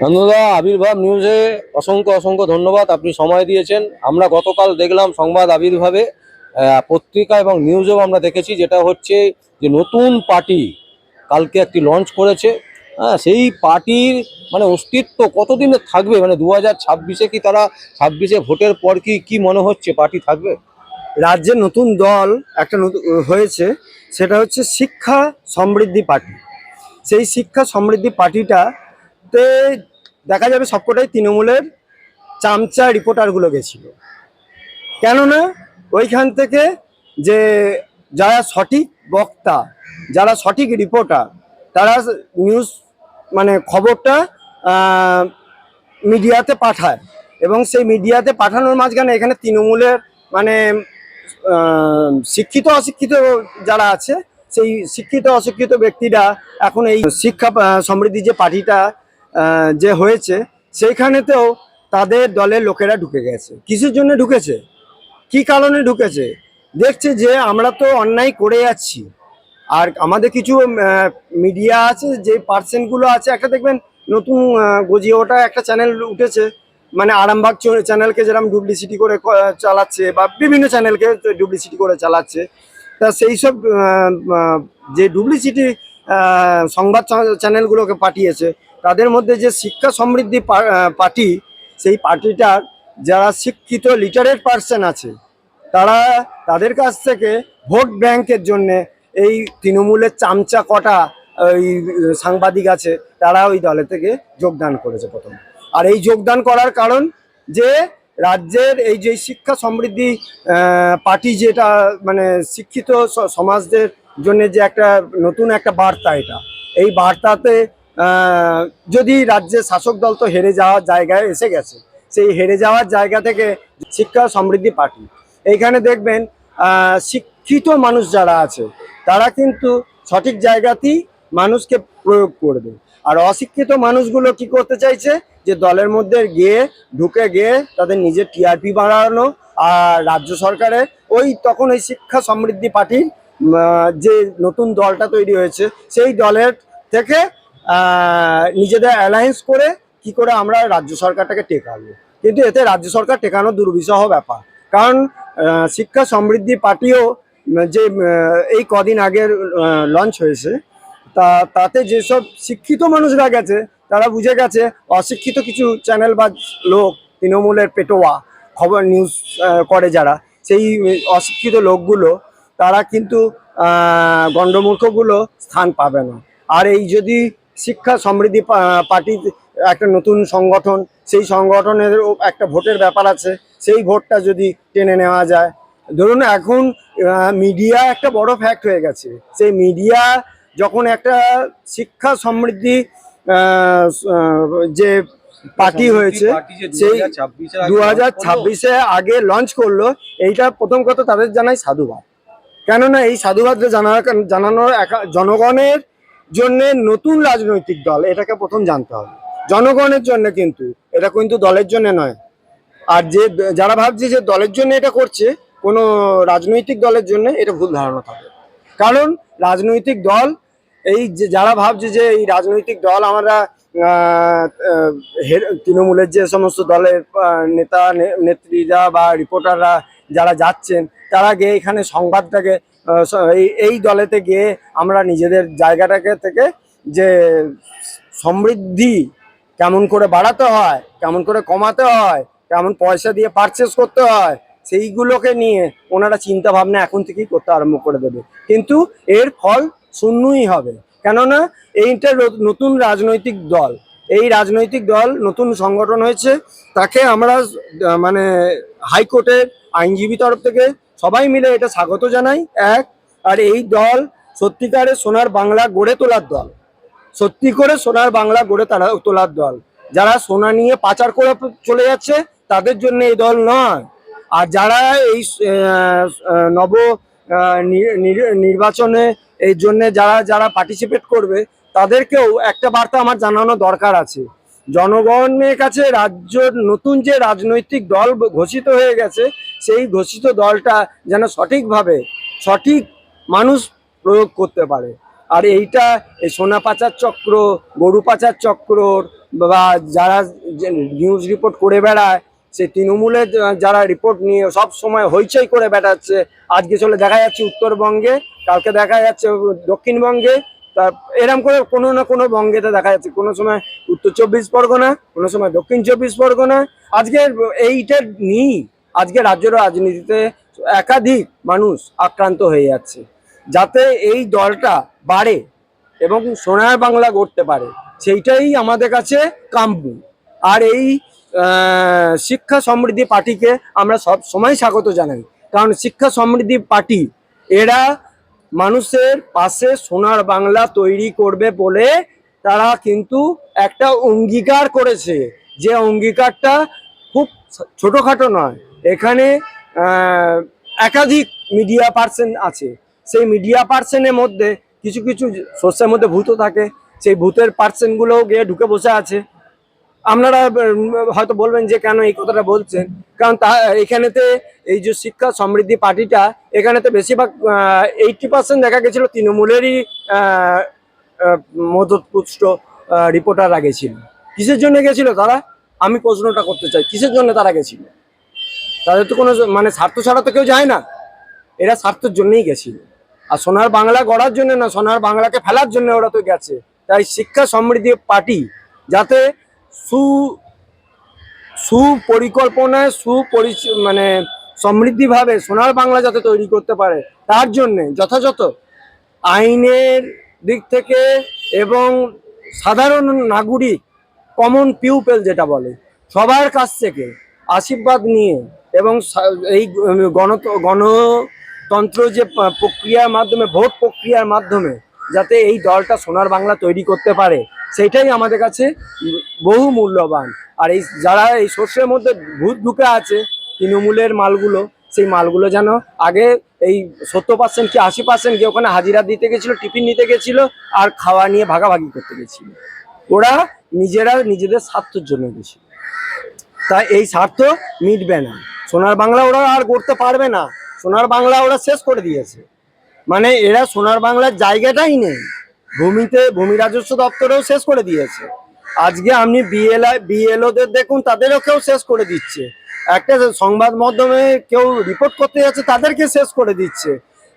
নন্দদা, আবির্ভাব নিউজে অসংখ্য অসংখ্য ধন্যবাদ, আপনি সময় দিয়েছেন। আমরা গতকাল দেখলাম সংবাদ আবির্ভাবে পত্রিকা এবং নিউজেও আমরা দেখেছি, যেটা হচ্ছে যে নতুন পার্টি কালকে একটি লঞ্চ করেছে। হ্যাঁ, সেই পার্টির মানে অস্তিত্ব কতদিনে থাকবে, মানে 2026-এ কি তারা 26-এ ভোটের পর কি কি মনে হচ্ছে পার্টি থাকবে? রাজ্যে নতুন দল একটা নতুন হয়েছে, সেটা হচ্ছে শিক্ষা সমৃদ্ধি পার্টি। সেই শিক্ষা সমৃদ্ধি পার্টিটাতে দেখা যাবে সবকটাই তৃণমূলের চামচা রিপোর্টারগুলো গেছিল। কেননা ওইখান থেকে যে যারা সঠিক বক্তা, যারা সঠিক রিপোর্টার, তারা নিউজ মানে খবরটা মিডিয়াতে পাঠায়, এবং সেই মিডিয়াতে পাঠানোর মাঝখানে এখানে তৃণমূলের মানে শিক্ষিত অশিক্ষিত যারা আছে, সেই শিক্ষিত অশিক্ষিত ব্যক্তিরা এখন এই শিক্ষা সমৃদ্ধি যে পার্টিটা যে হয়েছে সেইখানেতেও তাদের দলের লোকেরা ঢুকে গেছে। কিসের জন্য ঢুকেছে, কি কারণে ঢুকেছে? দেখছে যে আমরা তো অন্যায় করে যাচ্ছি, আর আমাদের কিছু মিডিয়া আছে, যে পার্সেন্টগুলো আছে, একটা দেখবেন নতুন গজিয়ে ওটা একটা চ্যানেল উঠেছে, মানে আরামবাগ চ্যানেলকে যেরকম ডুপ্লিসিটি করে চালাচ্ছে, বা বিভিন্ন চ্যানেলকে ডুপ্লিসিটি করে চালাচ্ছে। তা সেই সব যে ডুপ্লিসিটি সংবাদ চ্যানেলগুলোকে পাঠিয়েছে, তাদের মধ্যে যে শিক্ষা সমৃদ্ধি পার্টি, সেই পার্টিটার যারা শিক্ষিত লিটারেট পার্সন আছে, তারা তাদের কাছ থেকে ভোট ব্যাংকের জন্যে এই তৃণমূলের চামচা কটা ওই সাংবাদিক আছে, তারা ওই দলে থেকে যোগদান করেছে প্রথম। আর এই যোগদান করার কারণ যে রাজ্যের এই যে শিক্ষা সমৃদ্ধি পার্টি, যেটা মানে শিক্ষিত সমাজদের জন্য যে একটা নতুন একটা বার্তা, এটা এই বার্তাতে যদি রাজ্যের শাসক দল তো হেরে যাওয়ার জায়গায় এসে গেছে, সেই হেরে যাওয়ার জায়গা থেকে শিক্ষা সমৃদ্ধি পার্টি এইখানে দেখবেন শিক্ষিত মানুষ যারা আছে তারা কিন্তু সঠিক জায়গাতেই মানুষকে প্রয়োগ করবে। আর অশিক্ষিত মানুষগুলো কি করতে চাইছে, যে দলের মধ্যে গিয়ে ঢুকে গিয়ে তাদের নিজের টিআরপি বাড়ানো, আর রাজ্য সরকারের ওই তখন ওই শিক্ষা সমৃদ্ধি পার্টির যে নতুন দলটা তৈরি হয়েছে, সেই দলের থেকে নিজেদের অ্যালায়েন্স করে কি করে আমরা রাজ্য সরকারটাকে টেকাবো। কিন্তু এতে রাজ্য সরকার টেকানো দুর্বিষহ ব্যাপার, কারণ শিক্ষা সমৃদ্ধি পার্টিও যে এই কদিন আগের লঞ্চ হয়েছে, তাতে যেসব শিক্ষিত মানুষরা গেছে, তারা বুঝে গেছে অশিক্ষিত কিছু চ্যানেল বা লোক, তৃণমূলের পেটোয়া খবর নিউজ করে যারা, সেই অশিক্ষিত লোকগুলো তারা কিন্তু গণ্ডমূর্খগুলো স্থান পাবে না। আর এই যদি শিক্ষা সমৃদ্ধি পার্টি একটা নতুন সংগঠন, সেই সংগঠনের একটা ভোটের ব্যাপার আছে, সেই ভোটটা যদি টেনে নেওয়া যায়, ধরুন এখন মিডিয়া একটা বড় ফ্যাক্ট হয়ে গেছে। সেই মিডিয়া যখন একটা শিক্ষা সমৃদ্ধি যে পার্টি হয়েছে, সেই 2026-এ আগে লঞ্চ করলো, এইটা প্রথম কথা তাদের জানাই সাধুবাদ। কেননা এই সাধুবাদটা জানানোর জনগণের জন্য নতুন রাজনৈতিক দল, এটাকে প্রথম জানতে হবে জনগণের জন্য, কিন্তু এটা কিন্তু দলের জন্য নয়। আর যে যারা ভাবছে যে দলের জন্য এটা করছে, কোনো রাজনৈতিক দলের জন্য, এটা ভুল ধারণা থাকে। কারণ রাজনৈতিক দল, এই যে যারা ভাবছে যে এই রাজনৈতিক দল আমরা তৃণমূলের যে সমস্ত দলের নেতা নেত্রীরা বা রিপোর্টাররা যারা যাচ্ছেন, তারা গিয়ে এখানে সংবাদটাকে এই দলেতে গিয়ে আমরা নিজেদের জায়গাটাকে থেকে যে সমৃদ্ধি কেমন করে বাড়াতে হয়, কেমন করে কমাতে হয়, কেমন পয়সা দিয়ে পারচেস করতে হয়, সেইগুলোকে নিয়ে ওনারা চিন্তা ভাবনা এখন থেকেই করতে আরম্ভ করে দেবে। কিন্তু এর ফল শূন্যই হবে, কেননা এইটা নতুন রাজনৈতিক দল, এই রাজনৈতিক দল নতুন সংগঠন হয়েছে, তাকে আমরা মানে হাইকোর্টের আইনজীবী তরফ থেকে সবাই মিলে এটা স্বাগত জানাই। আর এই দল সত্যিকারের সোনার বাংলা গড়ে তোলার দল, সত্যি করে সোনার বাংলা গড়ে তোলার দল। যারা সোনা নিয়ে পাচার করে চলে যাচ্ছে, তাদের জন্য এই দল নয়। আর যারা এই নব নির্বাচনে এই জন্য যারা যারা পার্টিসিপেট করবে, তাদেরকেও একটা বার্তা আমার জানানো দরকার আছে জনগণের কাছে। রাজ্যের নতুন যে রাজনৈতিক দল ঘোষিত হয়ে গেছে, সেই ঘোষিত দলটা যেন সঠিকভাবে সঠিক মানুষ প্রয়োগ করতে পারে। আর এইটা এই সোনা পাচার চক্র, গরু পাচার চক্র বা যারা নিউজ রিপোর্ট করে বেড়ায়, সেই তৃণমূলের যারা রিপোর্ট নিয়ে সব সময় হইচই করে বেড়াচ্ছে, আজকে চলে দেখা যাচ্ছে উত্তরবঙ্গে, কালকে দেখা যাচ্ছে দক্ষিণবঙ্গে, তা এরম করে কোনো না কোনো বঙ্গেতে দেখা যাচ্ছে, কোনো সময় উত্তর 24 পরগনা, কোনো সময় দক্ষিণ 24 পরগনা। আজকে এইটা নিয়ে আজকে রাজ্যের রাজনীতিতে একাধিক মানুষ আক্রান্ত হয়ে যাচ্ছে। যাতে এই দলটা বাড়ে এবং সোনার বাংলা গড়তে পারে, সেইটাই আমাদের কাছে কাম্য। আর এই শিক্ষা সমৃদ্ধি পার্টিকে আমরা সব সময় স্বাগত জানাই, কারণ শিক্ষা সমৃদ্ধি পার্টি এরা মানুষের পাশে সোনার বাংলা তৈরি করবে বলে তারা কিন্তু একটা অঙ্গীকার করেছে, যে অঙ্গীকারটা খুব ছোটখাটো নয়। এখানে একাধিক মিডিয়া পার্সন আছে, সেই মিডিয়া পার্সনের মধ্যে কিছু কিছু সোর্সের মধ্যে ভূতও থাকে, সেই ভূতের পার্সনগুলোও গিয়ে ঢুকে বসে আছে। আপনারা হয়তো বলবেন যে কেন এই কথাটা বলছেন, কারণ এখানেতে এই যে শিক্ষা সমৃদ্ধি পার্টিটা, এখানেতে বেশিরভাগ 80% দেখা গেছিল তৃণমূলেরই মদতপুষ্ট রিপোর্টাররা গেছিল। কিসের জন্য গেছিল তারা, আমি প্রশ্নটা করতে চাই, কিসের জন্য তারা গেছিল? তাদের তো কোনো মানে স্বার্থ ছাড়া তো কেউ যায় না, এরা স্বার্থের জন্যই গেছিল। আর সোনার বাংলা গড়ার জন্য না, সোনার বাংলাকে ফেলার জন্য ওরা তো গেছে। তাই শিক্ষা সমৃদ্ধি পার্টি যাতে সুপরিকল্পনায় মানে সমৃদ্ধিভাবে সোনার বাংলা যাতে তৈরি করতে পারে, তার জন্যে যথাযথ আইনের দিক থেকে এবং সাধারণ নাগরিক, কমন পিউপল যেটা বলে, সবার কাছ থেকে আশীর্বাদ নিয়ে এবং এই গণতন্ত্র যে প্রক্রিয়ার মাধ্যমে, ভোট প্রক্রিয়ার মাধ্যমে যাতে এই দলটা সোনার বাংলা তৈরি করতে পারে, সেটাই আমাদের কাছে বহু মূল্যবান। আর এই যারা এই শস্যের মধ্যে ভূত ঢুকে আছে, তৃণমূলের মালগুলো, সেই মালগুলো যেন আগে এই 70% কি 80% গিয়ে ওখানে হাজিরা দিতে গেছিল, টিফিন নিতে গেছিল আর খাওয়া নিয়ে ভাগাভাগি করতে গেছিল। ওরা নিজেদের স্বার্থের জন্য গেছিল, তাই এই স্বার্থ মিটবে না। সোনার বাংলা ওরা আর করতে পারবে না, সোনার বাংলা ওরা শেষ করে দিয়েছে। মানে এরা সোনার বাংলার জায়গাটাই নেই, ভূমি রাজস্ব দপ্তরেও শেষ করে দিয়েছে। আজকে আপনি বিএলওদের দেখুন, তাদেরও কেউ শেষ করে দিচ্ছে। একটা সংবাদ মাধ্যমে কেউ রিপোর্ট করতে যাচ্ছে, তাদেরকে শেষ করে দিচ্ছে।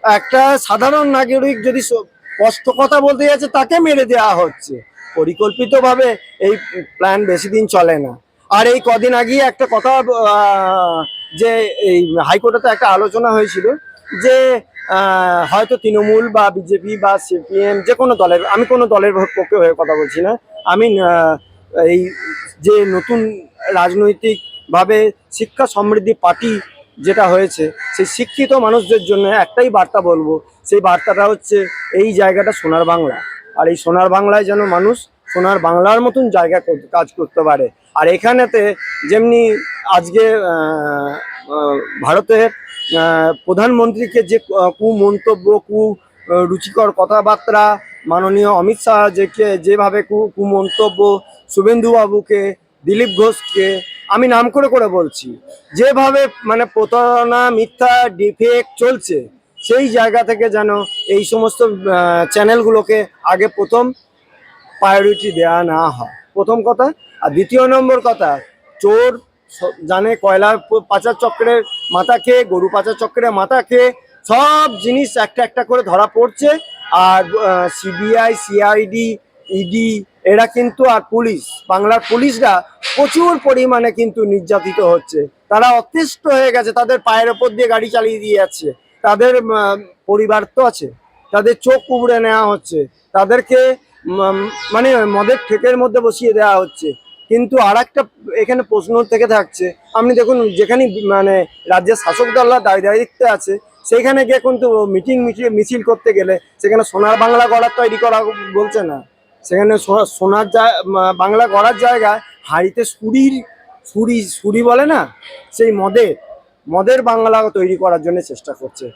একটা সাধারণ নাগরিক যদি স্পষ্ট কথা বলতে যাচ্ছে, তাকে মেরে দেওয়া হচ্ছে। পরিকল্পিতভাবে এই প্ল্যান বেশি দিন চলে না। আর এই কদিন আগে একটা কথা, যে এই হাইকোর্টে একটা আলোচনা হয়েছিল যে হয়তো তৃণমূল বা বিজেপি বা সিপিএম, যে কোনো দলের, আমি কোনো দলের পক্ষে হয়ে কথা বলছি না, আমি এই যে নতুন রাজনৈতিকভাবে শিক্ষা সমৃদ্ধি পার্টি যেটা হয়েছে, সেই শিক্ষিত মানুষদের জন্য একটাই বার্তা বলবো, সেই বার্তাটা হচ্ছে এই জায়গাটা সোনার বাংলা। আর এই সোনার বাংলায় যেন মানুষ সোনার বাংলার মতন জায়গা কাজ করতে পারে। আর এখানেতে যেমনি আজকে ভারতের প্রধানমন্ত্রীকে যে কুমন্তব্য, রুচিকর কথাবার্তা, মাননীয় অমিত শাহ যেভাবে কুমন্তব্য, শুভেন্দু বাবুকে, দিলীপ ঘোষকে, আমি নাম করে করে বলছি, যেভাবে মানে প্রতারণা, মিথ্যা, ডিফেক্ট চলছে, সেই জায়গা থেকে যেন এই সমস্ত চ্যানেলগুলোকে আগে প্রথম প্রায়োরিটি দেওয়া না হয়, প্রথম কথা। আর দ্বিতীয় নম্বর কথা, চোর জানে কয়লা পাচার চক্রের মাথা খেয়ে, গরু পাচার চক্রের মাথা খেয়ে সব জিনিস একটা একটা করে ধরা পড়ছে। আর সিবিআই, সিআইডি, ইডি এরা কিন্তু, আর পুলিশ, বাংলার পুলিশরা প্রচুর পরিমাণে কিন্তু নির্যাতিত হচ্ছে। তারা অতিষ্ঠ হয়ে গেছে, তাদের পায়ের ওপর দিয়ে গাড়ি চালিয়ে দিয়ে যাচ্ছে, তাদের পরিবার তো আছে, তাদের চোখ কুবড়ে নেওয়া হচ্ছে, তাদেরকে মানে মদের ঠেকের মধ্যে বসিয়ে দেওয়া হচ্ছে। কিন্তু আর একটা এখানে প্রশ্ন থেকে থাকছে, আপনি দেখুন যেখানে মানে রাজ্যের শাসক দলরা দায়িত্বে আছে, সেইখানে গিয়ে কিন্তু মিছিল করতে গেলে সেখানে সোনার বাংলা গড়ার তৈরি করা বলছে না, সেখানে সোনার বাংলা গড়ার জায়গায় হাঁড়িতে সুরি বলে না, সেই মদের বাংলা তৈরি করার জন্য চেষ্টা করছে।